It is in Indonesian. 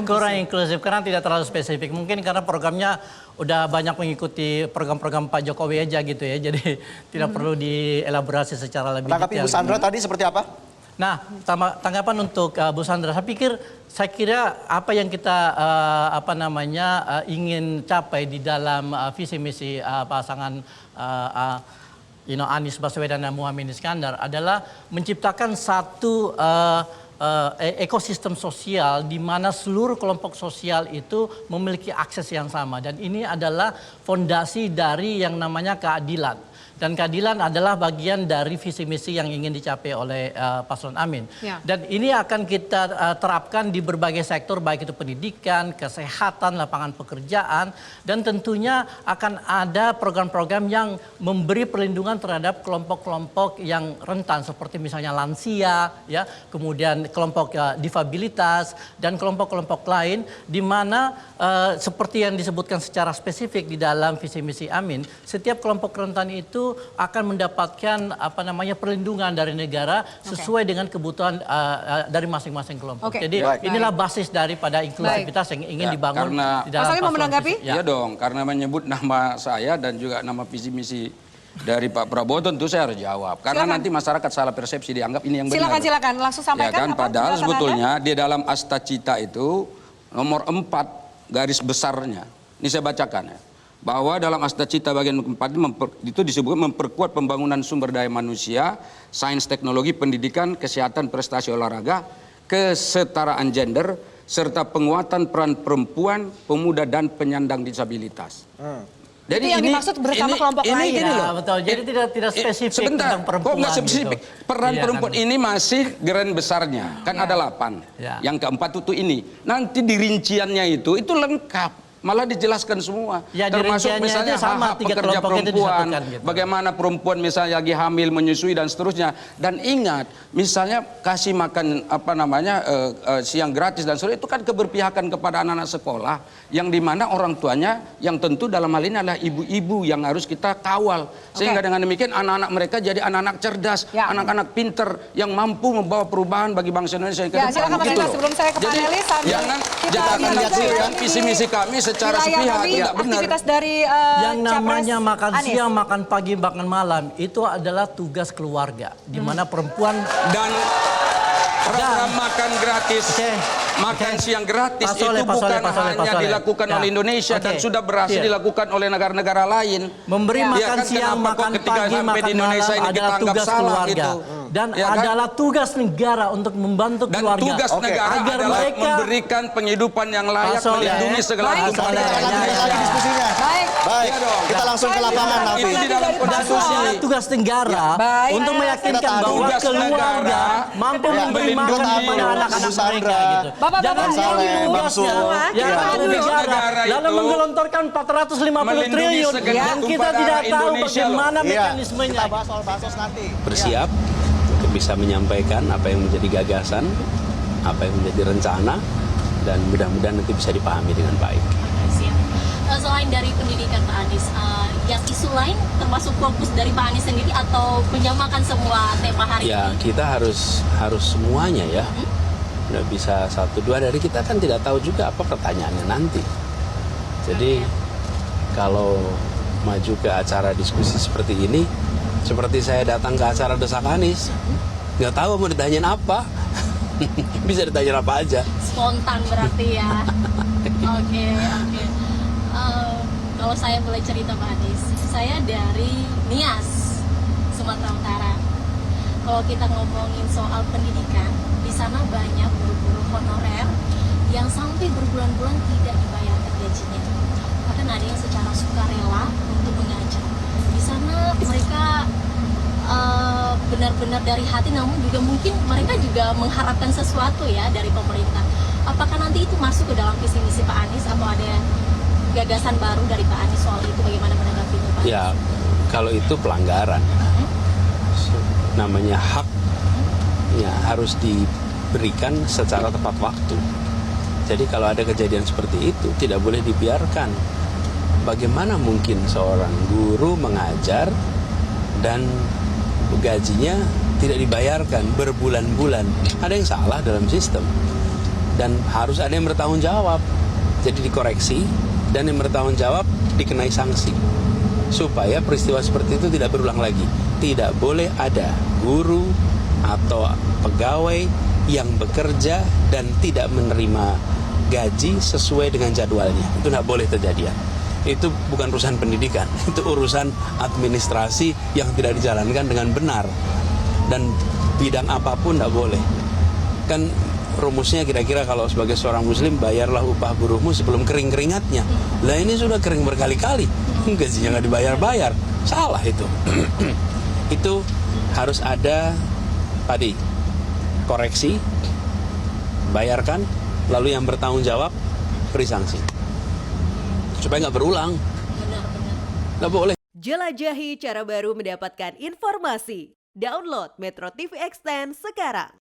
kurang inklusif karena tidak terlalu spesifik. Mungkin karena programnya udah banyak mengikuti program-program Pak Jokowi aja gitu ya. Jadi tidak perlu dielaborasi secara lebih detail. Tanggapi Bu Sandra tadi seperti apa? Nah, tanggapan untuk Bu Sandra, saya kira apa yang kita ingin capai di dalam visi misi pasangan Anies Baswedan dan Muhaimin Iskandar adalah menciptakan satu ekosistem sosial di mana seluruh kelompok sosial itu memiliki akses yang sama, dan ini adalah fondasi dari yang namanya keadilan. Dan keadilan adalah bagian dari visi misi yang ingin dicapai oleh Paslon Amin. Ya. Dan ini akan kita terapkan di berbagai sektor, baik itu pendidikan, kesehatan, lapangan pekerjaan, dan tentunya akan ada program-program yang memberi perlindungan terhadap kelompok-kelompok yang rentan, seperti misalnya lansia, ya, kemudian kelompok difabilitas, dan kelompok-kelompok lain, di mana seperti yang disebutkan secara spesifik di dalam visi misi Amin, setiap kelompok rentan itu akan mendapatkan perlindungan dari negara sesuai dengan kebutuhan dari masing-masing kelompok. Jadi inilah basis daripada inklusivitas yang ingin dibangun di dalam Mas Ali mau menanggapi? Iya dong, karena menyebut nama saya dan juga nama visi misi dari Pak Prabowo, tentu saya harus jawab. Karena nanti masyarakat salah persepsi, dianggap ini yang benar. Silakan, langsung sampaikan. Ya kan, padahal sebetulnya di dalam Astacita itu nomor 4 garis besarnya, ini saya bacakan ya, bahwa dalam Astacita bagian keempat itu disebutkan memperkuat pembangunan sumber daya manusia, sains teknologi, pendidikan, kesehatan, prestasi olahraga, kesetaraan gender, serta penguatan peran perempuan, pemuda, dan penyandang disabilitas. Jadi yang dimaksud bersama kelompok lain. Ini loh. Betul. Jadi tidak spesifik tentang perempuan. Kok nggak spesifik? Gitu. Peran perempuan ini masih grand besarnya. Kan ada 8. Yang keempat itu ini. Nanti di rinciannya itu lengkap. Malah dijelaskan semua, ya, termasuk misalnya hak pekerja perempuan, gitu. Bagaimana perempuan misalnya lagi hamil, menyusui dan seterusnya. Dan ingat, misalnya kasih makan siang gratis dan seterusnya, itu kan keberpihakan kepada anak-anak sekolah, yang dimana orang tuanya yang tentu dalam hal ini adalah ibu-ibu yang harus kita kawal, sehingga dengan demikian anak-anak mereka jadi anak-anak cerdas, anak-anak pinter yang mampu membawa perubahan bagi bangsa Indonesia yang ke depan. Silakan Mas Reza, sebelum saya ke panelis, jangan menafsirkan visi misi kami secara sepihak, tidak benar. Aktivitas dari yang namanya makan siang, makan pagi, makan malam itu adalah tugas keluarga, di mana perempuan dan program makan gratis, makan siang gratis itu bukan hanya dilakukan oleh Indonesia dan sudah berhasil dilakukan oleh negara-negara lain. Memberi makan siang, makan pagi, makan malam adalah tugas keluarga. Dan adalah tugas negara untuk membantu keluarga. Dan tugas negara agar adalah mereka memberikan penghidupan yang layak, melindungi segala lagi diskusinya. Baik, kita langsung ke lapangan nanti. Itu di dalam konstitusi. Tugas negara untuk meyakinkan bahwa keluarga mampu memberi makan kepada anak-anak mereka gitu. Jangan tugasnya negara lalu menggelontorkan 450 triliun yang kita tidak tahu bagaimana mekanismenya. Kita bahas soal bansos nanti. Bersiap untuk bisa menyampaikan apa yang menjadi gagasan, apa yang menjadi rencana, dan mudah-mudahan nanti bisa dipahami dengan baik. Selain dari pendidikan Pak Anies, yang isu lain termasuk fokus dari Pak Anies sendiri atau menyamakan semua tema hari ini? Ya, kita harus semuanya ya. Nggak bisa satu dua, dari kita kan tidak tahu juga apa pertanyaannya nanti. Jadi kalau maju ke acara diskusi seperti ini, seperti saya datang ke acara Desak Anies, nggak tahu mau ditanyain apa. Bisa ditanyain apa aja. Spontan berarti ya. Oke. Kalau saya boleh cerita Pak Anies, saya dari Nias, Sumatera Utara. Kalau kita ngomongin soal pendidikan, di sana banyak guru-guru honorer yang sampai berbulan-bulan tidak dibayarkan gajinya. Bahkan ada yang secara sukarela untuk mengajar. Di sana mereka benar-benar dari hati, namun juga mungkin mereka juga mengharapkan sesuatu ya dari pemerintah. Apakah nanti itu masuk ke dalam visi misi Pak Anies atau ada gagasan baru dari Pak Anies soal itu, bagaimana menanggapinya Pak? Ya, kalau itu pelanggaran. Namanya hak ya harus diberikan secara tepat waktu. Jadi kalau ada kejadian seperti itu tidak boleh dibiarkan. Bagaimana mungkin seorang guru mengajar dan gajinya tidak dibayarkan berbulan-bulan? Ada yang salah dalam sistem. dan harus ada yang bertanggung jawab. Jadi dikoreksi dan yang bertanggung jawab dikenai sanksi supaya peristiwa seperti itu tidak berulang lagi. Tidak boleh ada guru atau pegawai yang bekerja dan tidak menerima gaji sesuai dengan jadwalnya. Itu tidak boleh terjadi ya. Itu bukan urusan pendidikan, itu urusan administrasi yang tidak dijalankan dengan benar. Dan bidang apapun tidak boleh. Kan rumusnya kira-kira kalau sebagai seorang muslim, bayarlah upah buruhmu sebelum kering keringatnya. Lah ini sudah kering berkali-kali, gajinya nggak dibayar-bayar. Salah itu. Itu harus ada tadi koreksi, bayarkan, lalu yang bertanggung jawab beri sanksi supaya nggak berulang. Benar-benar. Nggak boleh. Jelajahi cara baru mendapatkan informasi. Download Metro TV Extend sekarang.